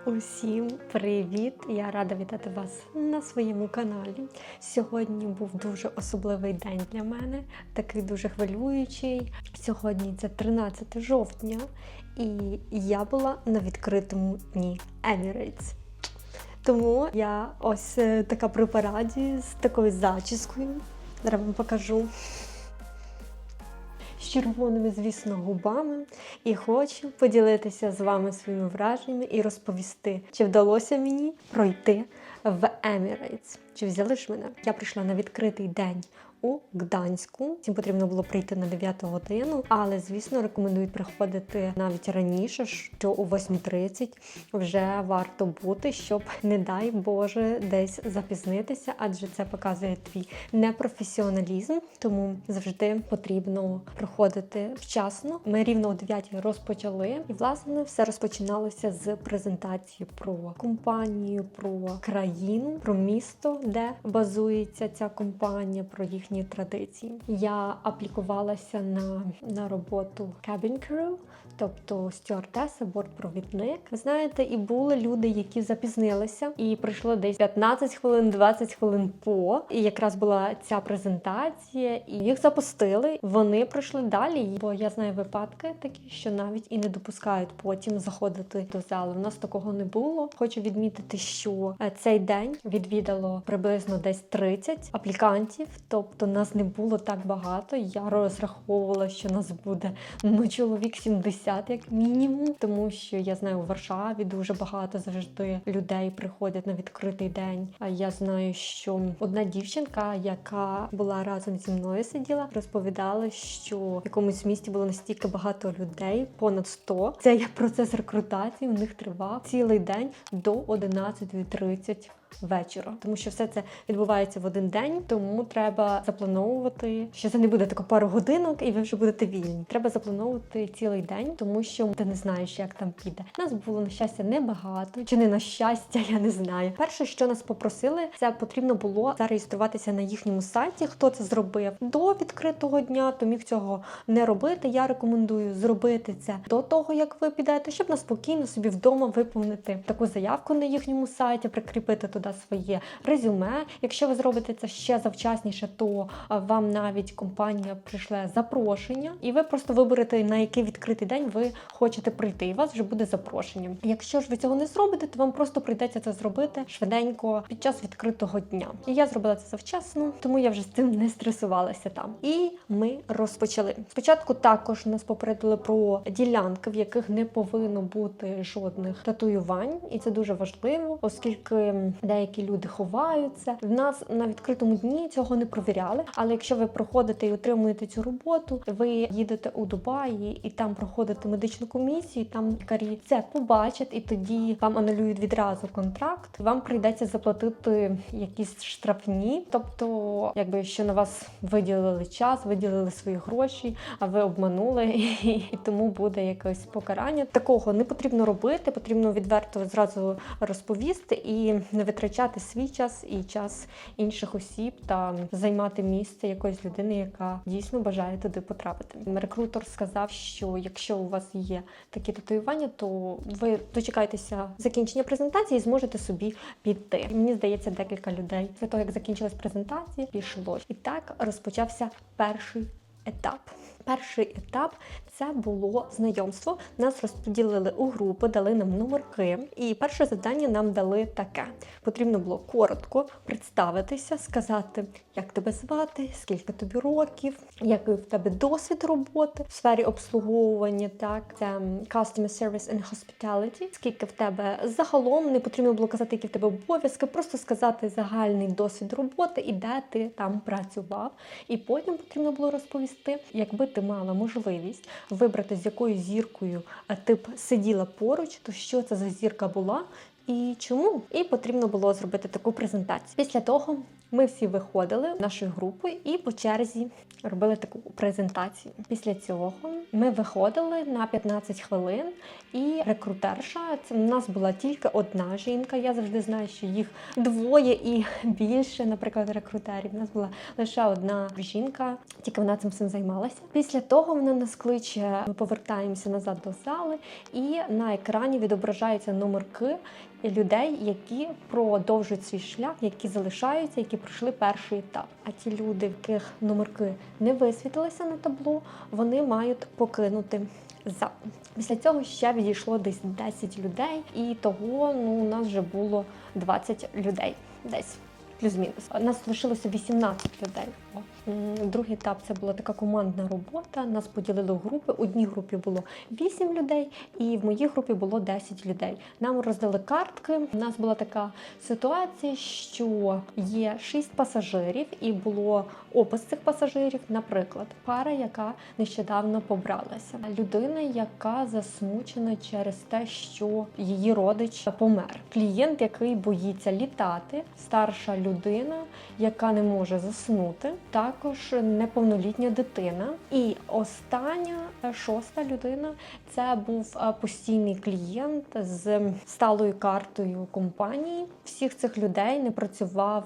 Усім привіт! Я рада вітати вас на своєму каналі. Сьогодні був дуже особливий день для мене, такий дуже хвилюючий. Сьогодні це 13 жовтня, і я була на відкритому дні Emirates. Тому я ось така при параді з такою зачіскою. Зараз вам покажу. З червоними, звісно, губами, і хочу поділитися з вами своїми враженнями і розповісти, чи вдалося мені пройти в Emirates. Чи взяли ж мене? Я прийшла на відкритий день у Гданську. Всім потрібно було прийти на 9 годину, але, звісно, рекомендують приходити навіть раніше, що у 8:30 вже варто бути, щоб, не дай Боже, десь запізнитися, адже це показує твій непрофесіоналізм, тому завжди потрібно приходити вчасно. Ми рівно о 9 розпочали, і, власне, все розпочиналося з презентації про компанію, про країну, про місто, де базується ця компанія, про їхні традиції. Я аплікувалася на роботу cabin crew, тобто стюардеса, бортпровідник. Ви знаєте, і були люди, які запізнилися, і прийшло десь 15 хвилин, 20 хвилин по. І якраз була ця презентація, і їх запустили. Вони пройшли далі, бо я знаю випадки такі, що навіть і не допускають потім заходити до залу. У нас такого не було. Хочу відмітити, що цей день відвідало приблизно десь 30 аплікантів, тобто нас не було так багато. Я розраховувала, що нас буде чоловік 70 як мінімум, тому що я знаю, у Варшаві дуже багато завжди людей приходять на відкритий день. А я знаю, що одна дівчинка, яка була разом зі мною сиділа, розповідала, що в якомусь місті було настільки багато людей, понад 100. Цей процес рекрутації у них тривав цілий день до 11:30 вечора, тому що все це відбувається в один день, тому треба заплановувати, що це не буде тако пару годинок і ви вже будете вільні. Треба заплановувати цілий день, тому що ти не знаєш, як там піде. Нас було, на щастя, небагато, чи не на щастя, я не знаю. Перше, що нас попросили, це потрібно було зареєструватися на їхньому сайті. Хто це зробив до відкритого дня, то міг цього не робити. Я рекомендую зробити це до того, як ви підете, щоб на спокійно собі вдома виповнити таку заявку на їхньому сайті, прикріпити туди своє резюме. Якщо ви зробите це ще завчасніше, то вам навіть компанія прийшле запрошення, і ви просто виберете, на який відкритий день ви хочете прийти, і у вас вже буде запрошення. Якщо ж ви цього не зробите, то вам просто прийдеться це зробити швиденько під час відкритого дня. І я зробила це завчасно, тому я вже з цим не стресувалася там. І ми розпочали. Спочатку також нас попередили про ділянки, в яких не повинно бути жодних татуювань, і це дуже важливо, оскільки деякі люди ховаються. В нас на відкритому дні цього не провіряли, але якщо ви проходите і отримуєте цю роботу, ви їдете у Дубаї і там проходите медичну комісію, там лікарі це побачать, і тоді вам анулюють відразу контракт. Вам прийдеться заплатити якісь штрафні, тобто, якби, що на вас виділили час, виділили свої гроші, а ви обманули, і тому буде якесь покарання. Такого не потрібно робити, потрібно відверто зразу розповісти і не витрачати свій час і час інших осіб та займати місце якоїсь людини, яка дійсно бажає туди потрапити. Рекрутер сказав, що якщо у вас є такі татуювання, то ви дочекаєтеся закінчення презентації і зможете собі піти. Мені здається, декілька людей після того, як закінчилась презентація, пішло. І так розпочався перший етап. Перший етап – це було знайомство. Нас розподілили у групи, дали нам номерки. І перше завдання нам дали таке. Потрібно було коротко представитися, сказати, як тебе звати, скільки тобі років, який в тебе досвід роботи в сфері обслуговування, так, це Customer Service and Hospitality, скільки в тебе загалом, не потрібно було казати, які в тебе обов'язки, просто сказати загальний досвід роботи і де ти там працював. І потім потрібно було розповісти, якби ти мала можливість вибрати, з якою зіркою ти б сиділа поруч, то що це за зірка була і чому. І потрібно було зробити таку презентацію. Після того Ми всі виходили нашою групою і по черзі робили таку презентацію. Після цього ми виходили на 15 хвилин, і рекрутерша, це в нас була тільки одна жінка, я завжди знаю, що їх двоє і більше, наприклад, рекрутерів. У нас була лише одна жінка, тільки вона цим всім займалася. Після того вона нас кличе, ми повертаємося назад до зали, і на екрані відображаються номерки людей, які продовжують свій шлях, які залишаються, які пройшли перший етап. А ті люди, в яких номерки не висвітилися на табло, вони мають покинути зал. Після цього ще відійшло десь 10 людей, і того у нас вже було 20 людей десь. Плюс-мінус. У нас лишилося 18 людей. Другий етап – це була така командна робота. Нас поділили в групи. У одній групі було 8 людей, і в моїй групі було 10 людей. Нам роздали картки. У нас була така ситуація, що є 6 пасажирів, і було опис цих пасажирів. Наприклад, пара, яка нещодавно побралася. Людина, яка засмучена через те, що її родич помер. Клієнт, який боїться літати. Старша людина, яка не може заснути. Також неповнолітня дитина. І остання, 6-та людина, це був постійний клієнт з сталою картою компанії. Всіх цих людей не працював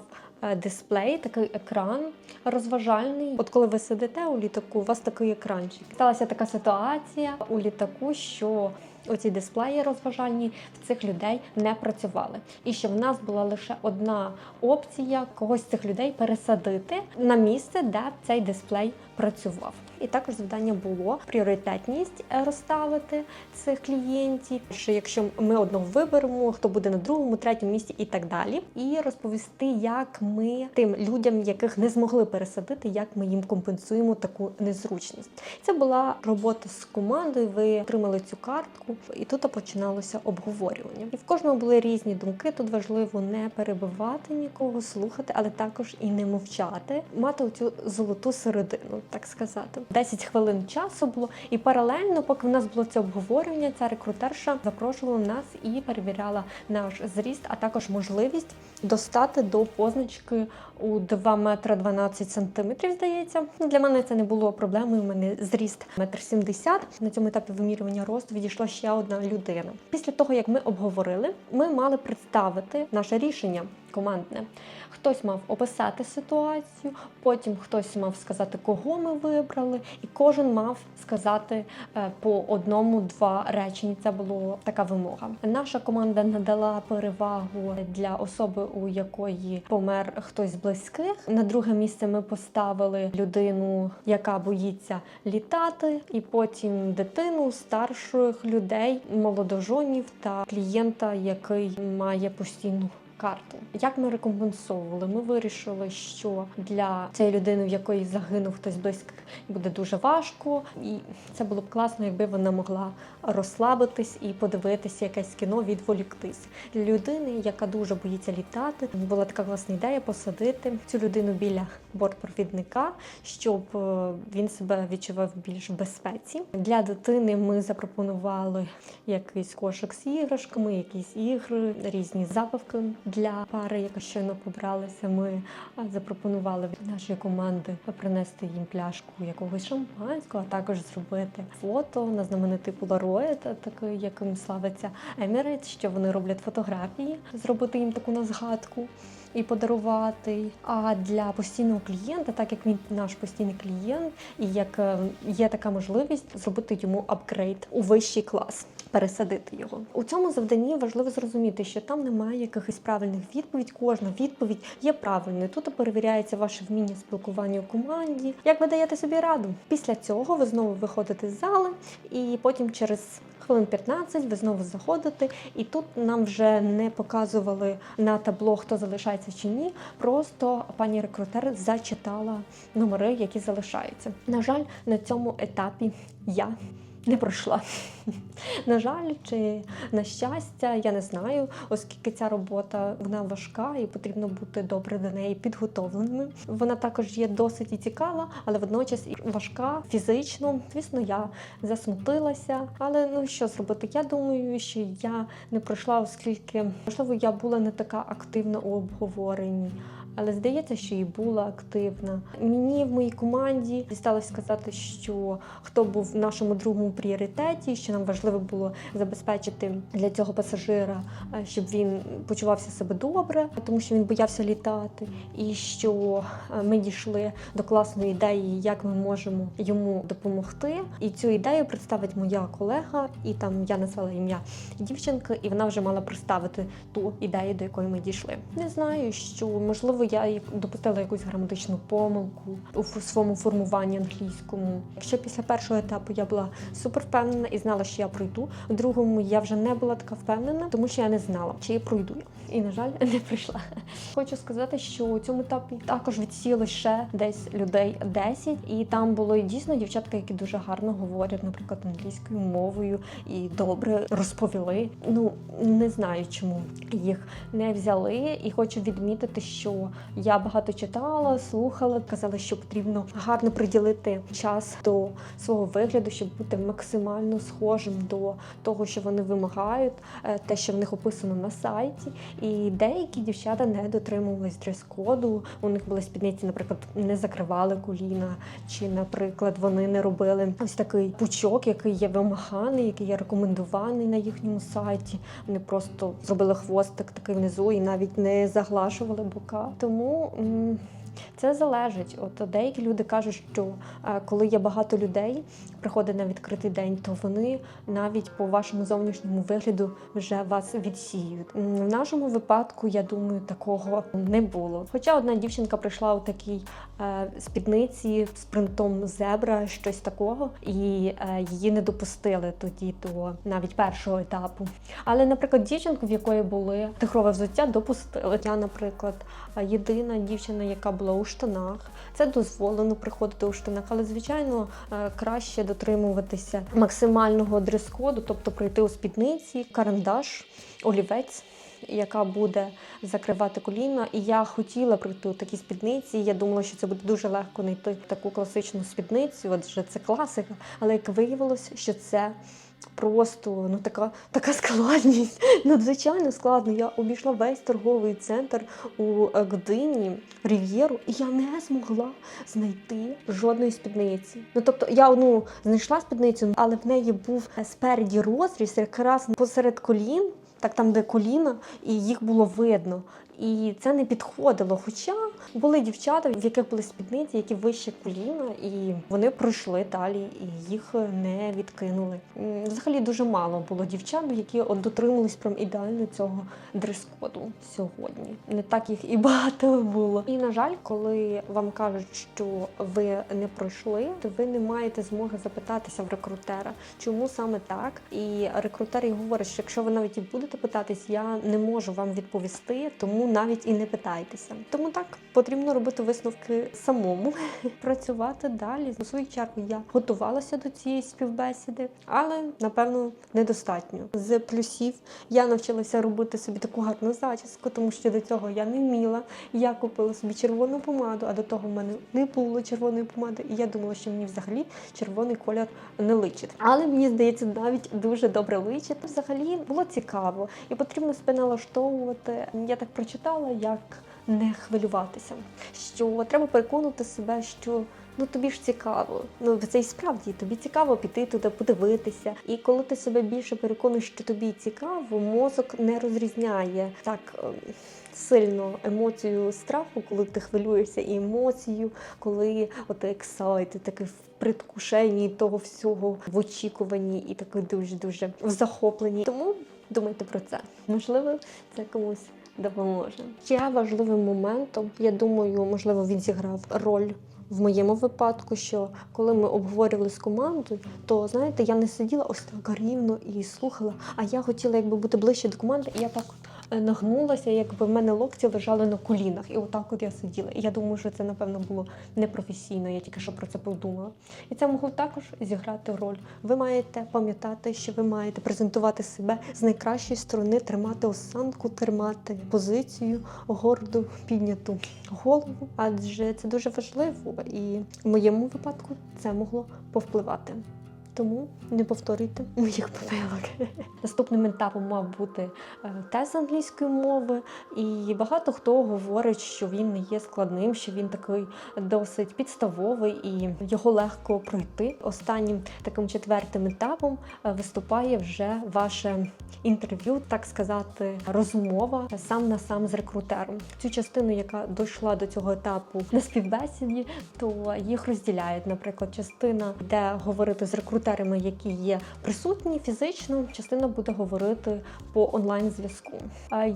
дисплей, такий екран розважальний. От коли ви сидите у літаку, у вас такий екранчик. Сталася така ситуація у літаку, що оці дисплеї розважальні в цих людей не працювали. І що в нас була лише одна опція когось з цих людей пересадити на місце, де цей дисплей працював. І також завдання було пріоритетність розставити цих клієнтів, що якщо ми одного виберемо, хто буде на другому, третьому місці і так далі. І розповісти, як ми тим людям, яких не змогли пересадити, як ми їм компенсуємо таку незручність. Це була робота з командою, ви отримали цю картку, і тут починалося обговорювання. І в кожного були різні думки, тут важливо не перебивати нікого, слухати, але також і не мовчати, мати оцю золоту середину, так сказати. 10 хвилин часу було, і паралельно, поки в нас було це обговорювання, ця рекрутерша запрошувала нас і перевіряла наш зріст, а також можливість достати до позначки у 2 метри 12 сантиметрів, здається. Для мене це не було проблемою, у мене зріст 1,70 м. На цьому етапі вимірювання росту відійшла ще одна людина. Після того, як ми обговорили, ми мали представити наше рішення командне. Хтось мав описати ситуацію, потім хтось мав сказати, кого ми вибрали, і кожен мав сказати по 1-2 речення. Це була така вимога. Наша команда надала перевагу для особи, у якої помер хтось з близьких. На друге місце ми поставили людину, яка боїться літати, і потім дитину, старших людей, молодожонів та клієнта, який має постійну карту. Як ми рекомпенсовували? Ми вирішили, що для цієї людини, в якої загинув хтось близьких, буде дуже важко. І це було б класно, якби вона могла розслабитись і подивитися якесь кіно, відволіктись. Для людини, яка дуже боїться літати, була така класна ідея посадити цю людину біля бортпровідника, щоб він себе відчував більш в безпеці. Для дитини ми запропонували якийсь кошик з іграшками, якісь ігри, різні забавки. Для пари, яка щойно побралася, ми запропонували від нашої команди принести їм пляшку якогось шампанського, а також зробити фото на знаменитий Polaroid, такий, яким славиться Emirates, що вони роблять фотографії, зробити їм таку на згадку і подарувати. А для постійного клієнта, так як він наш постійний клієнт, і як є така можливість зробити йому апгрейд у вищий клас, пересадити його. У цьому завданні важливо зрозуміти, що там немає якихось правильних відповідей, кожна відповідь є правильною. Тут перевіряється ваше вміння спілкування у команді, як ви даєте собі раду. Після цього ви знову виходите з зали, і потім через хвилин 15 ви знову заходите, і тут нам вже не показували на табло, хто залишається чи ні, просто пані рекрутер зачитала номери, які залишаються. На жаль, на цьому етапі я не пройшла. На жаль, чи на щастя, я не знаю, оскільки ця робота, вона важка і потрібно бути добре до неї підготовленими. Вона також є досить і цікава, але водночас і важка фізично. Звісно, я засмутилася, але що зробити? Я думаю, що я не пройшла, оскільки, можливо, я була не така активна у обговоренні але здається, що і була активна. Мені в моїй команді дісталось сказати, що хто був в нашому другому пріоритеті, що нам важливо було забезпечити для цього пасажира, щоб він почувався себе добре, тому що він боявся літати, і що ми дійшли до класної ідеї, як ми можемо йому допомогти. І цю ідею представить моя колега, і там я назвала ім'я дівчинки, і вона вже мала представити ту ідею, до якої ми дійшли. Не знаю, що, можливо, я допустила якусь граматичну помилку у своєму формуванні англійському. Якщо після першого етапу я була супер впевнена і знала, що я пройду, у другому я вже не була така впевнена, тому що я не знала, чи я пройду я. І, на жаль, не прийшла. Хочу сказати, що у цьому етапі також відсіли ще десь людей 10, і там було дійсно дівчатка, які дуже гарно говорять, наприклад, англійською мовою і добре розповіли. Не знаю, чому їх не взяли. І хочу відмітити, що я багато читала, слухала, казали, що потрібно гарно приділити час до свого вигляду, щоб бути максимально схожим до того, що вони вимагають, те, що в них описано на сайті. І деякі дівчата не дотримувались дрес-коду. У них були спідниці, наприклад, не закривали коліна, чи, наприклад, вони не робили ось такий пучок, який є вимаганий, який є рекомендований на їхньому сайті. Вони просто зробили хвостик такий внизу і навіть не заглажували бока. Тому це залежить. От деякі люди кажуть, що коли є багато людей, приходить на відкритий день, то вони навіть по вашому зовнішньому вигляду вже вас відсіють. В нашому випадку, я думаю, такого не було. Хоча одна дівчинка прийшла у такій спідниці з принтом зебра, щось такого, і її не допустили тоді до навіть першого етапу. Але, наприклад, дівчинку, в якої були тигрове взуття, допустили. Я, наприклад, єдина дівчина, яка була у штанах. Це дозволено приходити у штанах, але, звичайно, краще дотримуватися максимального дрес-коду, тобто прийти у спідниці, карандаш, олівець, яка буде закривати коліна. І я хотіла прийти у такі спідниці, я думала, що це буде дуже легко знайти таку класичну спідницю, адже це класика, але як виявилось, що це просто така складність, надзвичайно складно. Я обійшла весь торговий центр у Гдині, Рів'єру, і я не змогла знайти жодної спідниці. Тобто я знайшла спідницю, але в неї був спереді розріз якраз посеред колін, так там, де коліна, і їх було видно. І це не підходило, хоча були дівчата, в яких були спідниці, які вище коліна, і вони пройшли далі, і їх не відкинули. Взагалі дуже мало було дівчат, які дотримувались прям ідеально цього дрес-коду сьогодні. Не так їх і багато було. І, на жаль, коли вам кажуть, що ви не пройшли, то ви не маєте змоги запитатися в рекрутера, чому саме так. І рекрутер і говорить, що якщо ви навіть і будете питатись, я не можу вам відповісти, тому навіть і не питайтеся. Тому так, потрібно робити висновки самому, працювати далі. У свою чергу я готувалася до цієї співбесіди, але, напевно, недостатньо. З плюсів я навчилася робити собі таку гарну зачіску, тому що до цього я не вміла. Я купила собі червону помаду, а до того в мене не було червоної помади, і я думала, що мені взагалі червоний колір не личить. Але мені здається, навіть дуже добре личить. Взагалі було цікаво і потрібно себе налаштовувати. Я так прочитала, як не хвилюватися, що треба переконувати себе, що тобі ж цікаво. Це і справді, тобі цікаво піти туди, подивитися. І коли ти себе більше переконуєш, що тобі цікаво, мозок не розрізняє так сильно емоцію страху, коли ти хвилюєшся, і емоцію, коли ти ексайт, такий в предвкушенні того всього, в очікуванні і такий дуже-дуже в захопленні. Тому думайте про це. Можливо, це комусь допоможе. Ще важливим моментом, я думаю, можливо, він зіграв роль в моєму випадку, що коли ми обговорювали з командою, то, знаєте, я не сиділа ось так рівно і слухала, а я хотіла бути ближче до команди, і я так нагнулася, якби в мене локті лежали на колінах, і отак я сиділа. І я думаю, що це, напевно, було непрофесійно, я тільки що про це подумала. І це могло також зіграти роль. Ви маєте пам'ятати, що ви маєте презентувати себе з найкращої сторони, тримати осанку, тримати позицію, гордо підняту голову, адже це дуже важливо, і в моєму випадку це могло повпливати. Тому не повторюйте моїх помилок. Наступним етапом мав бути тест з англійської мови, і багато хто говорить, що він не є складним, що він такий досить підставовий і його легко пройти. Останнім таким четвертим етапом виступає вже ваше інтерв'ю, так сказати, розмова сам на сам з рекрутером. Цю частину, яка дійшла до цього етапу на співбесіді, то їх розділяють. Наприклад, частина йде говорити з рекрутерами, які є присутні фізично, частина буде говорити по онлайн-зв'язку.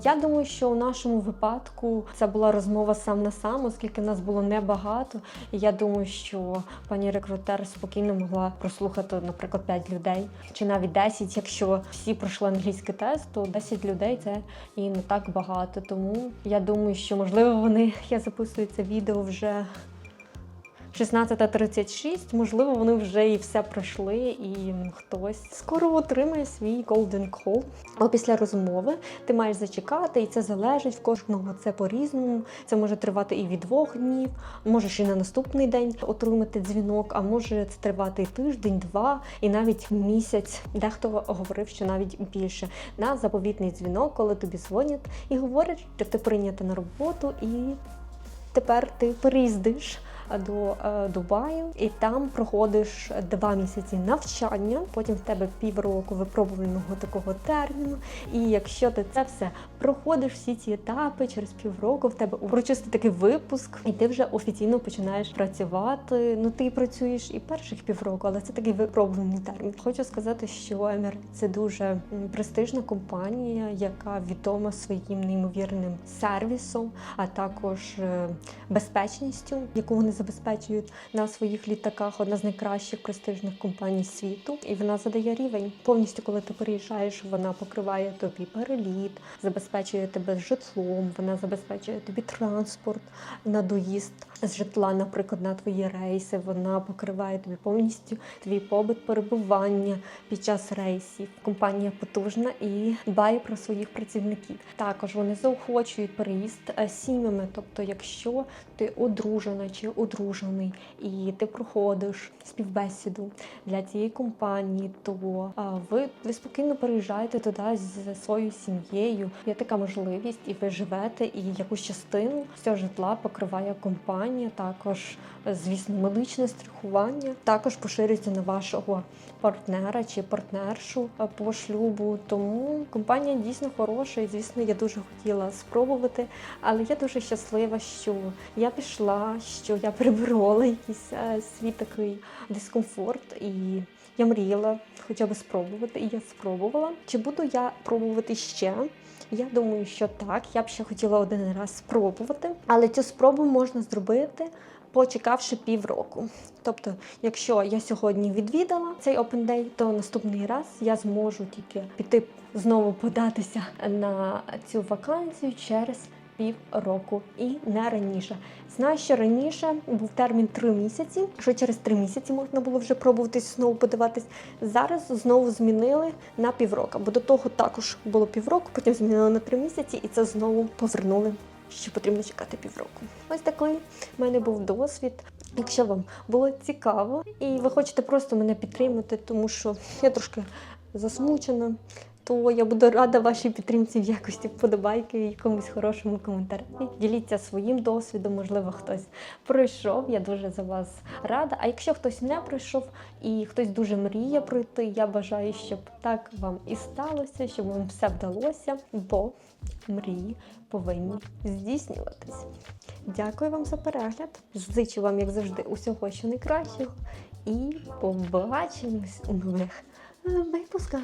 Я думаю, що у нашому випадку це була розмова сам на сам, оскільки нас було небагато. І я думаю, що пані рекрутер спокійно могла прослухати, наприклад, 5 людей, чи навіть 10, якщо всі пройшли англійський тест, то 10 людей – це і не так багато. Тому я думаю, що, можливо, я записую це відео вже 16:36, можливо, вони вже і все пройшли, і хтось скоро отримає свій golden call. А після розмови ти маєш зачекати, і це залежить в кожного, це по-різному. Це може тривати і від 2 днів, можеш і на наступний день отримати дзвінок, а може це тривати і тиждень, 2, і навіть місяць. Дехто говорив, що навіть більше. На заповітний дзвінок, коли тобі дзвонять і говорять, що ти прийнята на роботу, і тепер ти переїздиш до Дубаю, і там проходиш 2 місяці навчання, потім в тебе півроку випробувального такого терміну, і якщо ти це все проходиш, всі ці етапи, через півроку в тебе урочистий такий випуск, і ти вже офіційно починаєш працювати. Ну, ти працюєш і перших півроку, але це такий випробувальний термін. Хочу сказати, що Emirates – це дуже престижна компанія, яка відома своїм неймовірним сервісом, а також безпечністю, яку вони забезпечують на своїх літаках. Одна з найкращих престижних компаній світу. І вона задає рівень. Повністю, коли ти переїжджаєш, вона покриває тобі переліт, забезпечує тебе житлом, вона забезпечує тобі транспорт на доїзд з житла, наприклад, на твої рейси. Вона покриває тобі повністю твій побут, перебування під час рейсів. Компанія потужна і дбає про своїх працівників. Також вони заохочують переїзд сім'ями. Тобто, якщо ти одружена чи одружений і ти проходиш співбесіду для цієї компанії, то ви спокійно переїжджаєте туди зі своєю сім'єю. Є така можливість, і ви живете, і якусь частину з цього житла покриває компанія. Також, звісно, медичне страхування. Також поширюється на вашого партнера чи партнершу по шлюбу. Тому компанія дійсно хороша, і, звісно, я дуже хотіла спробувати, але я дуже щаслива, що я пішла, що я переборола якийсь свій такий дискомфорт, і я мріяла хоча б спробувати, і я спробувала. Чи буду я пробувати ще? Я думаю, що так. Я б ще хотіла один раз спробувати, але цю спробу можна зробити, почекавши півроку. Тобто, якщо я сьогодні відвідала цей Open Day, то наступний раз я зможу тільки піти знову податися на цю вакансію через півроку і не раніше. Знаю, що раніше був термін 3 місяці, що через 3 місяці можна було вже пробуватись знову подаватись. Зараз знову змінили на півроку, бо до того також було півроку, потім змінили на 3 місяці і це знову повернули, що потрібно чекати півроку. Ось такий в мене був досвід. Якщо вам було цікаво і ви хочете просто мене підтримати, тому що я трошки засмучена, то я буду рада вашій підтримці в якості вподобайки і якомусь хорошому коментарі. Діліться своїм досвідом, можливо, хтось пройшов, я дуже за вас рада. А якщо хтось не пройшов і хтось дуже мріє пройти, я бажаю, щоб так вам і сталося, щоб вам все вдалося, бо мрії повинні здійснюватись. Дякую вам за перегляд, зичу вам, як завжди, усього, що найкращого, і побачимось у нових випусках.